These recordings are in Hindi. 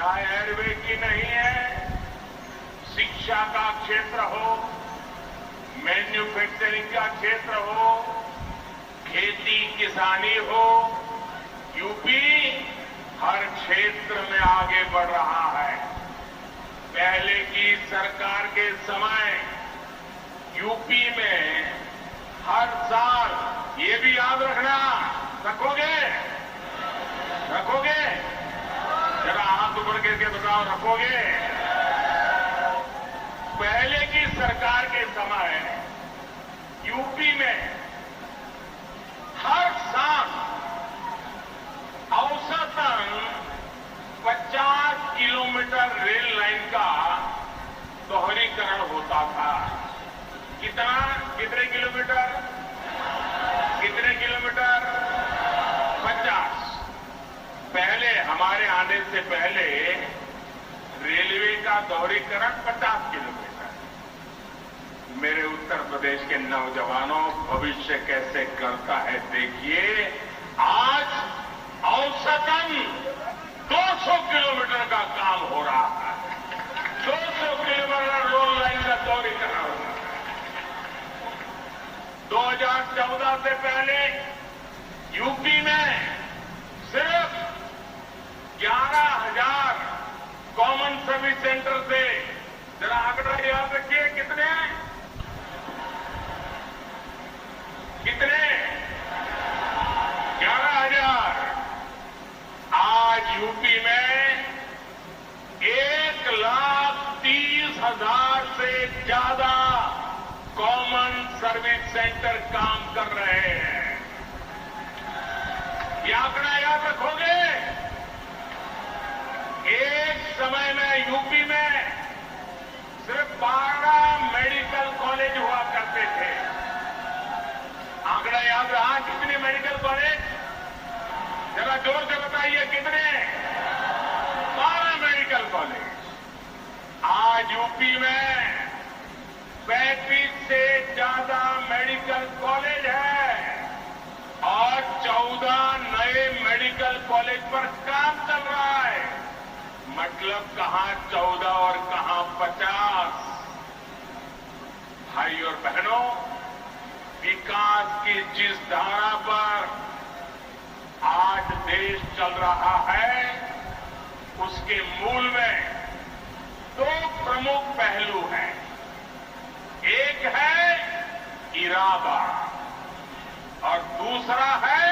चाहे रेलवे की नहीं है, शिक्षा का क्षेत्र हो, मैन्युफैक्चरिंग का क्षेत्र हो, खेती किसानी हो, यूपी हर क्षेत्र में आगे बढ़ रहा है। पहले की सरकार के समय यूपी में हर साल, ये भी याद रखना, रखोगे जरा हाथ ऊपर करके बताओ, रखोगे? पहले की सरकार के समय यूपी में हर साल औसतन 50 किलोमीटर रेल लाइन का दोहरीकरण होता था। कितने किलोमीटर? 50। पहले, हमारे आने से पहले रेलवे का दोहरीकरण 50 किलोमीटर। मेरे उत्तर प्रदेश के नौजवानों, भविष्य कैसे करता है देखिए। आज औसतन 200 किलोमीटर का काम हो रहा है। 200 किलोमीटर रोड लाइन का दोहरीकरण हो रहा है। 2014 से पहले यूपी में सिर्फ 11,000 कॉमन सर्विस सेंटर थे। जरा आंकड़ा याद रखिए, कितने 11,000। आज यूपी में 1,30,000 से ज्यादा कॉमन सर्विस सेंटर काम कर रहे हैं। ये आंकड़ा याद रखोगे? एक समय में यूपी में सिर्फ 12 मेडिकल कॉलेज हुआ करते थे। आंकड़ा याद रहा? कितने मेडिकल कॉलेज? जरा जोर से बताइए, कितने? 12 मेडिकल कॉलेज। आज यूपी में 35 से ज्यादा मेडिकल कॉलेज है और 14 नए मेडिकल कॉलेज पर काम चल रहा है। मतलब कहां 14 और कहां 50। भाई और बहनों, विकास की जिस धारा पर आज देश चल रहा है, उसके मूल में 2 प्रमुख पहलू हैं। एक है इरादा और दूसरा है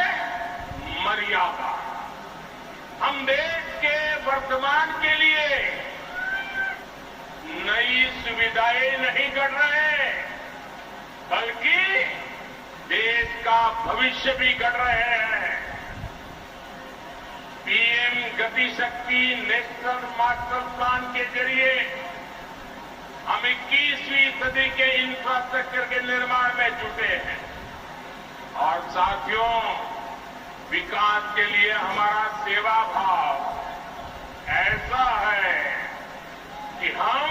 मर्यादा। हम देश के वर्तमान के लिए नई सुविधाएं नहीं गढ़ रहे, बल्कि देश का भविष्य भी गढ़ रहे हैं। पीएम गति शक्ति नेशनल मास्टर प्लान के जरिए हम 21वीं सदी के इंफ्रास्ट्रक्चर के निर्माण में जुटे हैं। और साथियों, विकास के लिए हमारा सेवा भाव ऐसा है कि हम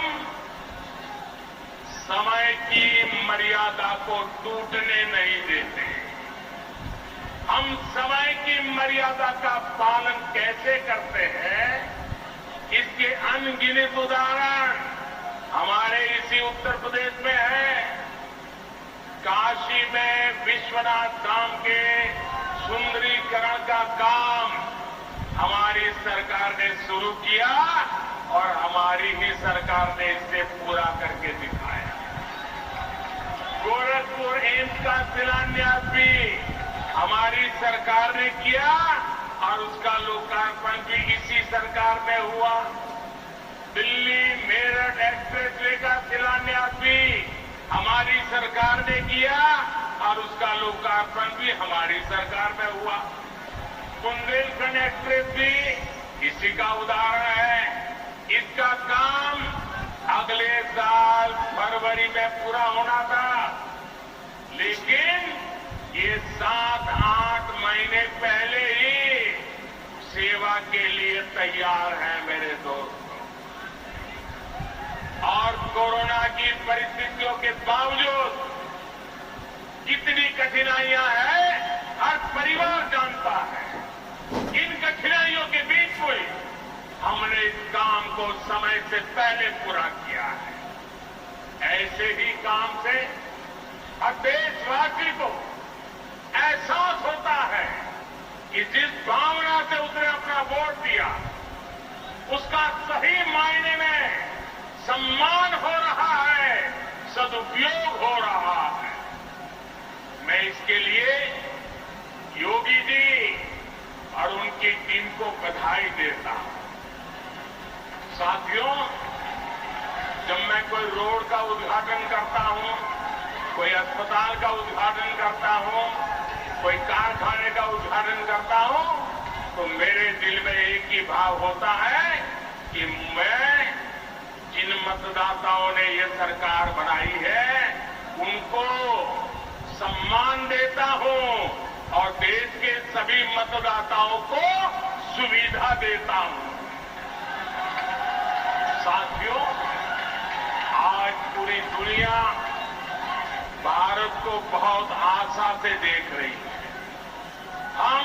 समय की मर्यादा को टूटने नहीं देते। हम समय की मर्यादा का पालन कैसे करते हैं, इसके अनगिनत उदाहरण हमारे इसी उत्तर प्रदेश में है। काशी में विश्वनाथ धाम के सुंदरीकरण का काम हमारी सरकार ने शुरू किया और हमारी ही सरकार ने इसे पूरा करके दिखाया। गोरखपुर एम्स का शिलान्यास भी हमारी सरकार ने किया और उसका लोकार्पण भी इसी सरकार में हुआ। दिल्ली मेरठ एक्सप्रेसवे का शिलान्यास भी हमारी सरकार ने किया और उसका लोकार्पण भी हमारी सरकार में हुआ। बुंदेलखंड एक्सप्रेस भी इसी का उदाहरण है। इसका काम अगले साल फरवरी में पूरा होना था, लेकिन ये 7-8 महीने पहले ही सेवा के लिए तैयार है मेरे दोस्त। और कोरोना की परिस्थितियों के बावजूद कितनी कठिनाइयां हैं, हर परिवार जानता है। इन कठिनाइयों के बीच में हमने इस काम को समय से पहले पूरा किया है। ऐसे ही काम से हर देशवासी को एहसास होता है कि जिस भावना से उसने अपना वोट दिया उसका सही मायने में सम्मान हो रहा है, सदुपयोग हो रहा है। मैं इसके लिए योगी जी और उनकी टीम को बधाई देता हूं। साथियों, जब मैं कोई रोड का उद्घाटन करता हूं, कोई अस्पताल का उद्घाटन करता हूं, कोई कारखाने का उद्घाटन करता हूं, तो मेरे दिल में एक ही भाव होता है कि मैं जिन मतदाताओं ने ये सरकार बनाई है उनको सम्मान देता हूं और देश के सभी मतदाताओं को सुविधा देता हूं। साथियों, आज पूरी दुनिया भारत को बहुत आशा से देख रही है। हम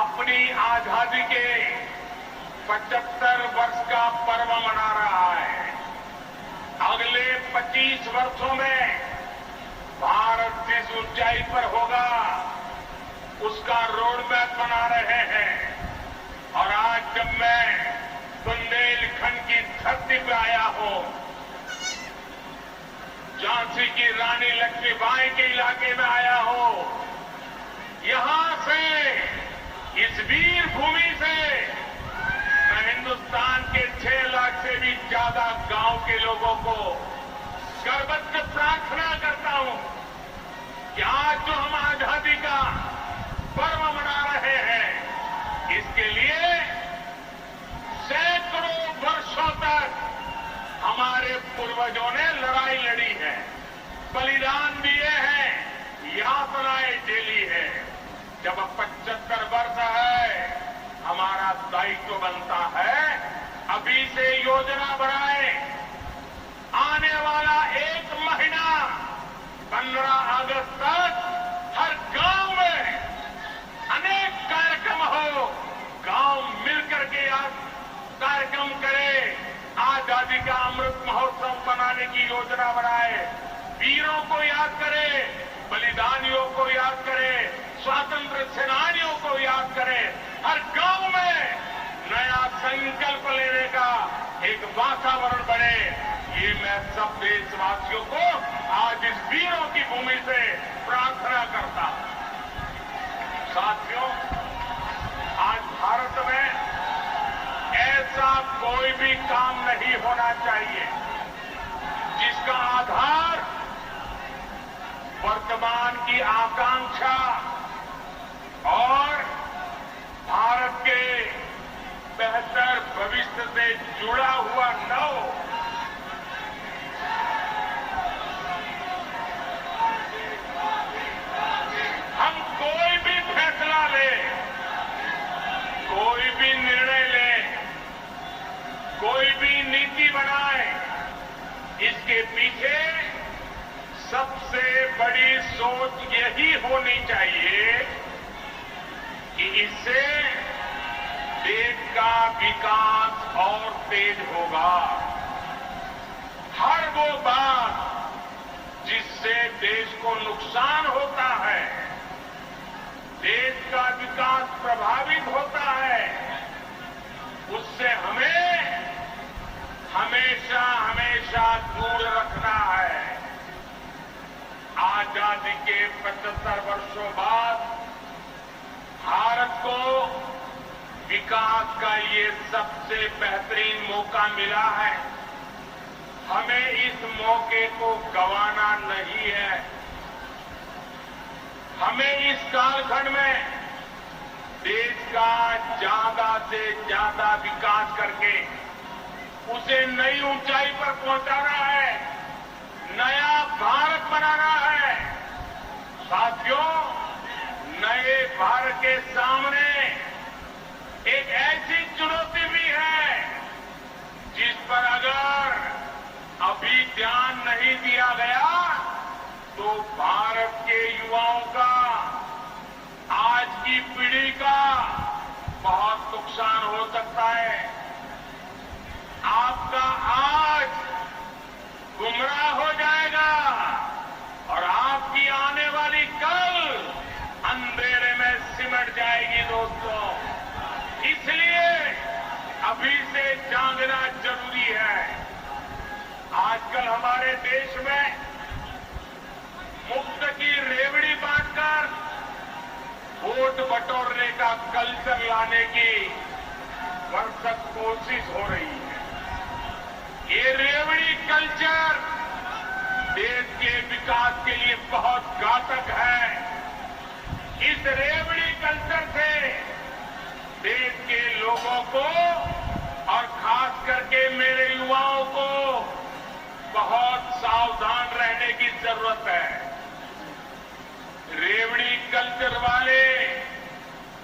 अपनी आजादी के 75 वर्ष का पर्व मना रहा है। अगले 25 वर्षों में भारत जिस ऊंचाई पर होगा उसका रोड मैप बना रहे हैं। और आज जब मैं बुंदेलखंड की धरती पर आया हूं, झांसी की रानी लक्ष्मीबाई के इलाके में आया हूं, यहां से इस वीर भूमि से मैं हिंदुस्तान के 6 लाख से भी ज्यादा गांव के लोगों को गर्वत से प्रार्थना करता हूं कि आज जो हम आजादी का पर्व मना रहे हैं, इसके लिए सैकड़ों वर्षों तक हमारे पूर्वजों ने लड़ाई लड़ी है, बलिदान दिए हैं, यातनाएं झेली है। जब 75 वर्ष है, हमारा दायित्व बनता है अभी से योजना बनाए। आने वाला 1 महीना 15 अगस्त तक हर गांव में अनेक कार्यक्रम हो, गांव मिलकर के कार्यक्रम करे, आजादी का अमृत महोत्सव बनाने की योजना बनाए, वीरों को याद करे, बलिदानियों को याद करे, स्वातंत्र सेनानियों को याद करे, हर गांव में नया संकल्प लेने का एक वातावरण बने। ये मैं सब देशवासियों को आज इस वीरों की भूमि से प्रार्थना करता हूं। साथियों, आज भारत में ऐसा कोई भी काम नहीं होना चाहिए जिसका आधार वर्तमान की आकांक्षा और भारत के बेहतर भविष्य से जुड़ा हुआ न हो। हम कोई भी फैसला लें, कोई भी निर्णय लें, कोई भी नीति बनाए, इसके पीछे सबसे बड़ी सोच यही होनी चाहिए कि इससे देश का विकास और तेज होगा। हर वो बात जिससे देश को नुकसान होता है, देश का विकास प्रभावित होता है, उससे हमें हमेशा हमेशा दूर रखना है। आजादी के 75 वर्षों बाद भारत को विकास का ये सबसे बेहतरीन मौका मिला है। हमें इस मौके को गंवाना नहीं है। हमें इस कालखंड में देश का ज्यादा से ज्यादा विकास करके उसे नई ऊंचाई पर पहुंचाना है, नया भारत बनाना है। साथियों, नए भारत के सामने एक ऐसी चुनौती भी है जिस पर अगर अभी ध्यान नहीं दिया गया तो भारत के युवाओं का, आज की पीढ़ी का बहुत नुकसान हो सकता है। बटोरने का कल्चर लाने की भरसक कोशिश हो रही है। ये रेवड़ी कल्चर देश के विकास के लिए बहुत घातक है। इस रेवड़ी कल्चर से देश के लोगों को और खास करके मेरे युवाओं को बहुत सावधान रहने की जरूरत है। रेवड़ी कल्चर वाले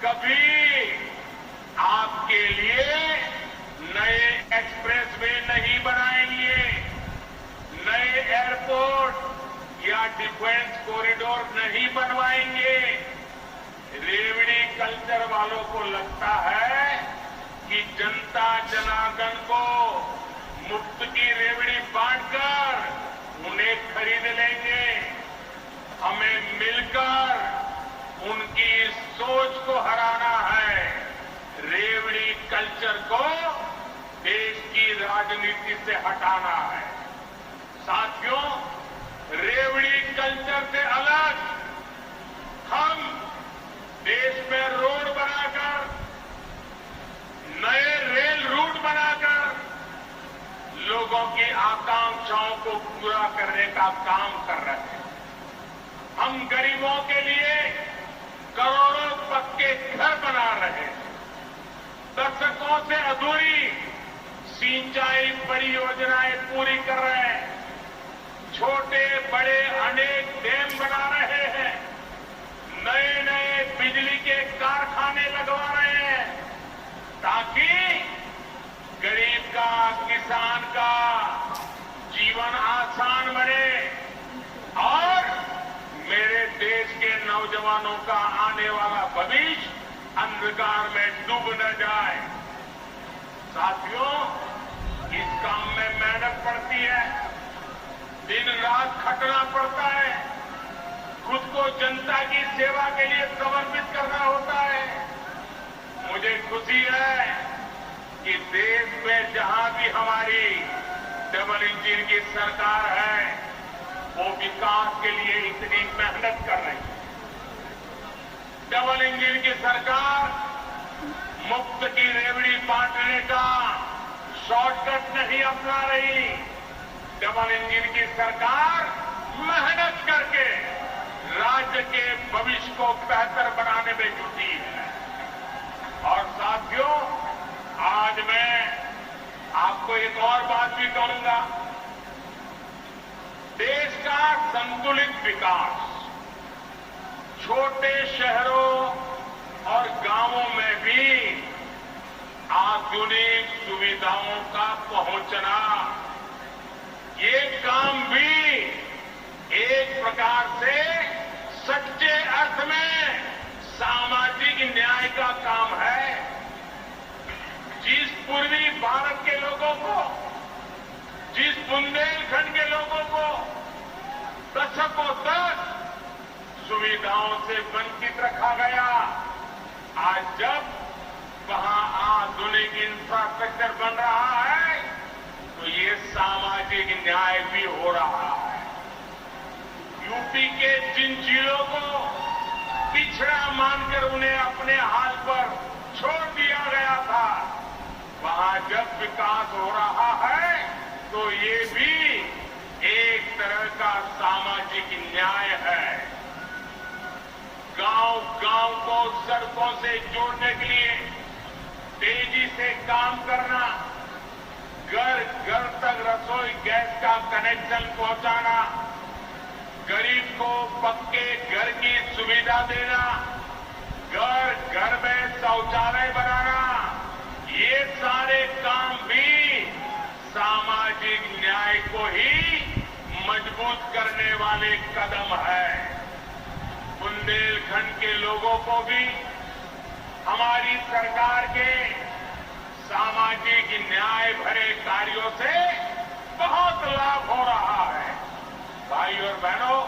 कभी आपके लिए नए एक्सप्रेसवे नहीं बनाएंगे, नए एयरपोर्ट या डिफेंस कॉरिडोर नहीं बनवाएंगे। रेवड़ी कल्चर वालों को लगता है कि जनता जनार्दन को मुफ्त की रेवड़ी बांटकर उन्हें खरीद लेंगे। हमें मिलकर उनकी इस सोच को हराना है। रेवड़ी कल्चर को देश की राजनीति से हटाना है। साथियों, रेवड़ी कल्चर से अलग हम देश में रोड बनाकर, नए रेल रूट बनाकर लोगों की आकांक्षाओं को पूरा करने का काम कर रहे हैं। हम गरीबों के लिए करोड़ों पक्के घर बना रहे हैं। दशकों से अधूरी सिंचाई परियोजनाएं पूरी कर रहे हैं। छोटे बड़े अनेक डैम बना रहे हैं। नए नए बिजली के कारखाने लगवा रहे हैं ताकि गरीब का, किसान का जीवन आसान बने और मेरे देश के नौजवानों का आने वाला भविष्य अंधकार में डूब न जाए। साथियों, इस काम में मेहनत पड़ती है, दिन रात खटना पड़ता है, खुद को जनता की सेवा के लिए समर्पित करना होता है। मुझे खुशी है कि देश में जहां भी हमारी डबल इंजन की सरकार है, वो विकास के लिए इतनी मेहनत कर रही है। डबल इंजन की सरकार मुफ्त की रेवड़ी बांटने का शॉर्टकट नहीं अपना रही। डबल इंजन की सरकार मेहनत करके राज्य के भविष्य को बेहतर बनाने में जुटी है। और साथियों, आज मैं आपको एक और बात भी कहूंगा। देश का संतुलित विकास छोटे शहरों और गांवों में भी आधुनिक सुविधाओं का पहुंचना, ये काम भी एक प्रकार से सच्चे अर्थ में सामाजिक न्याय का काम है। जिस पूर्वी भारत के लोगों को, जिस बुंदेलखंड के लोगों को दशकों तक सुविधाओं से वंचित रखा गया, आज जब वहां आधुनिक इंफ्रास्ट्रक्चर बन रहा है तो ये सामाजिक न्याय भी हो रहा है। यूपी के जिन जिलों को पिछड़ा मानकर उन्हें अपने हाल पर छोड़ दिया गया था, वहां जब विकास हो रहा है तो ये भी एक तरह का सामाजिक न्याय है। गांव गांव को सड़कों से जोड़ने के लिए तेजी से काम करना, घर घर तक रसोई गैस का कनेक्शन पहुंचाना, गरीब को पक्के घर की सुविधा देना, घर घर में शौचालय बनाना, ये सारे काम भी सामाजिक न्याय को ही मजबूत करने वाले कदम है। बुंदेलखंड के लोगों को भी हमारी सरकार के सामाजिक न्याय भरे कार्यों से बहुत लाभ हो रहा है। भाई और बहनों,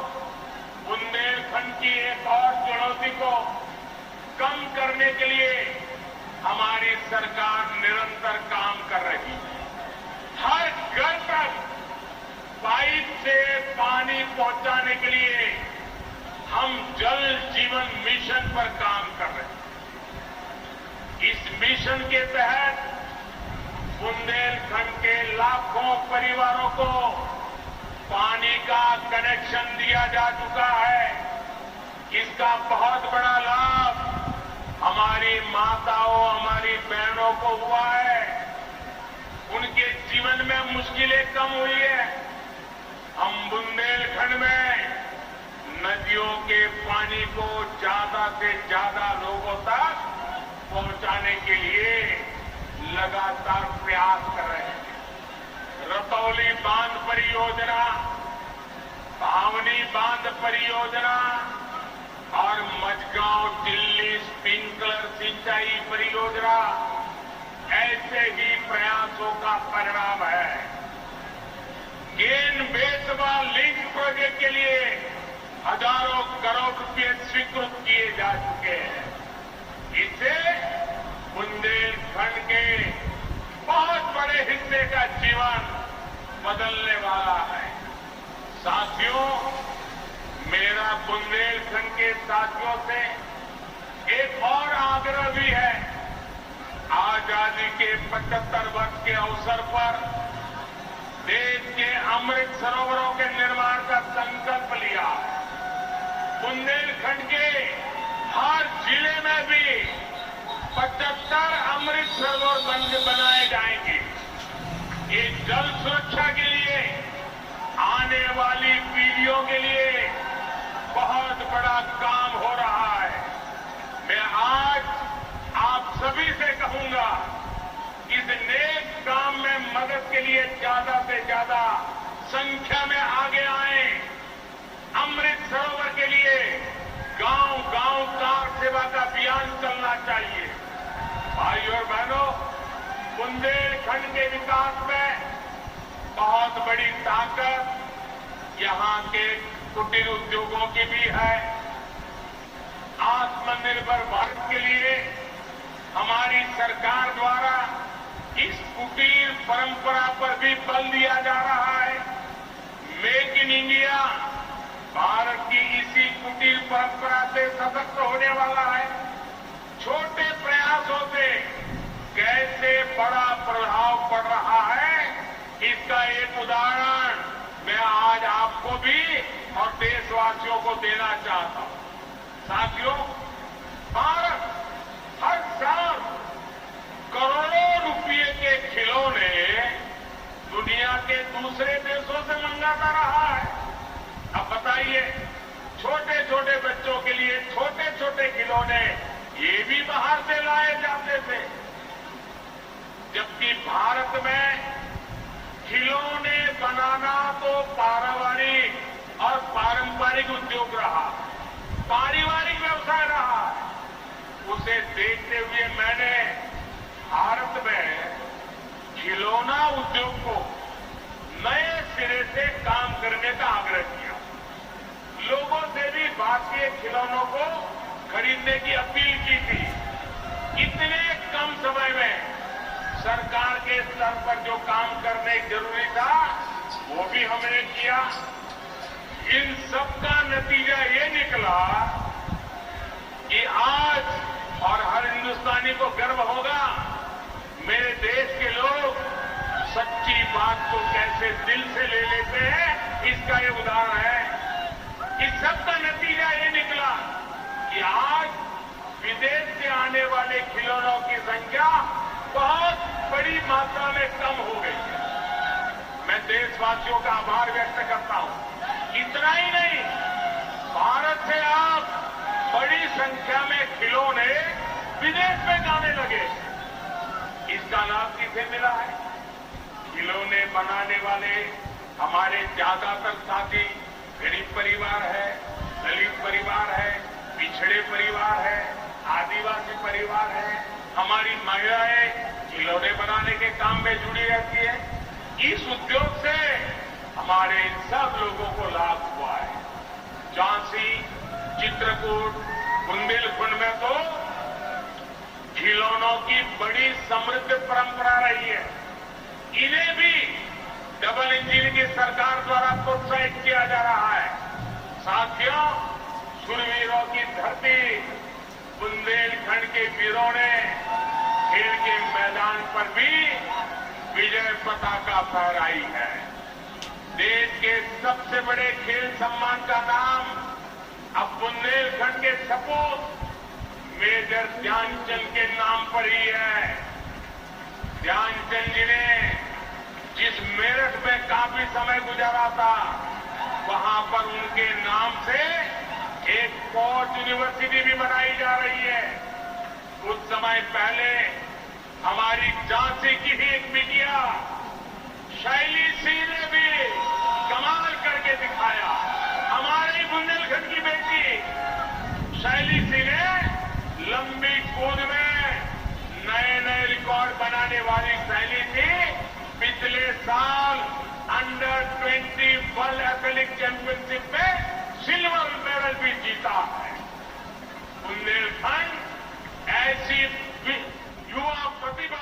बुंदेलखंड की एक और चुनौती को कम करने के लिए हमारी सरकार निरंतर काम कर रही है। हर घर तक पाइप से पानी पहुंचाने के लिए हम जल जीवन मिशन पर काम कर रहे हैं। इस मिशन के तहत बुंदेलखंड के लाखों परिवारों को पानी का कनेक्शन दिया जा चुका है। इसका बहुत बड़ा लाभ हमारी माताओं, हमारी बहनों को हुआ है। उनके जीवन में मुश्किलें कम हुई है। हम बुंदेलखंड में नदियों के पानी को ज्यादा से ज्यादा लोगों तक पहुंचाने के लिए लगातार प्रयास कर रहे हैं। रतौली बांध परियोजना, भावनी बांध परियोजना और मझगांव दिल्ली स्प्रिंकलर सिंचाई परियोजना ऐसे ही प्रयासों का परिणाम है। केन बेतवा लिंक प्रोजेक्ट के लिए हजारों करोड़ रुपए स्वीकृत किए जा चुके हैं। इससे बुंदेलखंड के बहुत बड़े हिस्से का जीवन बदलने वाला है। साथियों, मेरा बुंदेलखंड के साथियों से एक और आग्रह भी है। आजादी के 75 वर्ष के अवसर पर देश के अमृत सरोवरों के निर्माण का संकल्प लिया है। बुंदेलखंड के हर जिले में भी 75 अमृत सरोवर बनाए जाएंगे। ये जल सुरक्षा के लिए, आने वाली पीढ़ियों के लिए बहुत बड़ा काम हो रहा है। मैं आज आप सभी से कहूंगा, इस नेक काम में मदद के लिए ज्यादा से ज्यादा संख्या में आगे आए। अमृत सरोवर के लिए गांव-गांव कार सेवा का अभियान चलना चाहिए। भाइयों और बहनों, बुंदेलखंड के विकास में बहुत बड़ी ताकत यहां के कुटीर उद्योगों की भी है। आत्मनिर्भर भारत के लिए हमारी सरकार द्वारा इस कुटीर परंपरा पर भी बल दिया जा रहा है। मेक इन इंडिया भारत की इसी कुटीर परंपरा से सशक्त होने वाला है। छोटे प्रयासों से कैसे बड़ा प्रभाव पड़ रहा है, इसका एक उदाहरण मैं आज आपको भी और देशवासियों को देना चाहता हूं। साथियों, भारत हर साल करोड़ों रुपए के खिलौने दुनिया के दूसरे देशों से मंगाता रहा है। अब बताइए, छोटे छोटे बच्चों के लिए छोटे छोटे खिलौने ये भी बाहर से लाए जाते थे, जबकि भारत में खिलौने बनाना तो पारिवारिक और पारंपरिक उद्योग रहा, पारिवारिक व्यवसाय रहा। उसे देखते हुए मैंने भारत में खिलौना उद्योग को नए सिरे से काम करने का आग्रह किया। लोगों से भी भारतीय खिलौनों को खरीदने की अपील की थी। इतने कम समय में सरकार के स्तर पर जो काम करने जरूरी था, वो भी हमने किया। इन सबका नतीजा ये निकला कि आज, और हर हिंदुस्तानी को गर्व होगा, मेरे देश के लोग सच्ची बात को कैसे दिल से ले लेते हैं, इसका ये उदाहरण है। इस सबका नतीजा ये निकला कि आज विदेश से आने वाले खिलौनों की संख्या बहुत बड़ी मात्रा में कम हो गई है। मैं देशवासियों का आभार व्यक्त करता हूं। इतना ही नहीं, भारत से आप बड़ी संख्या में खिलौने विदेश में जाने लगे। इसका लाभ किसे मिला है? खिलौने बनाने वाले हमारे ज्यादातर साथी गरीब परिवार है, दलित परिवार है, पिछड़े परिवार है, आदिवासी परिवार है। हमारी महिलाएं खिलौने बनाने के काम में जुड़ी रहती है। इस उद्योग से हमारे सब लोगों को लाभ हुआ है। झांसी, चित्रकूट, बुंदेलखंड में तो खिलौनों की बड़ी समृद्ध परंपरा रही है। इन्हें भी डबल इंजन की सरकार द्वारा प्रोत्साहित किया जा रहा है। साथियों, सुरवीरों की धरती बुंदेलखंड के वीरों ने खेल के मैदान पर भी विजय पताका फहराई है। देश के सबसे बड़े खेल सम्मान का नाम अब बुंदेलखंड के सपूत मेजर ध्यानचंद के नाम पर ही है। ध्यानचंद जी ने जिस मेरठ में काफी समय गुजारा था, वहां पर उनके नाम से एक स्पोर्ट्स यूनिवर्सिटी भी बनाई जा रही है। कुछ समय पहले हमारी झांसी की ही एक बिटिया शैली सिंह ने भी कमाल करके दिखाया। हमारी बुंदेलखंड की बेटी शैली सिंह ने लंबी कूद में नए नए रिकॉर्ड बनाने वाली शैली सिंह पिछले साल अंडर 20 वर्ल्ड एथलेटिक चैंपियनशिप में सिल्वर मेडल भी जीता है। बुंदेलखंड ऐसी युवा प्रतिभा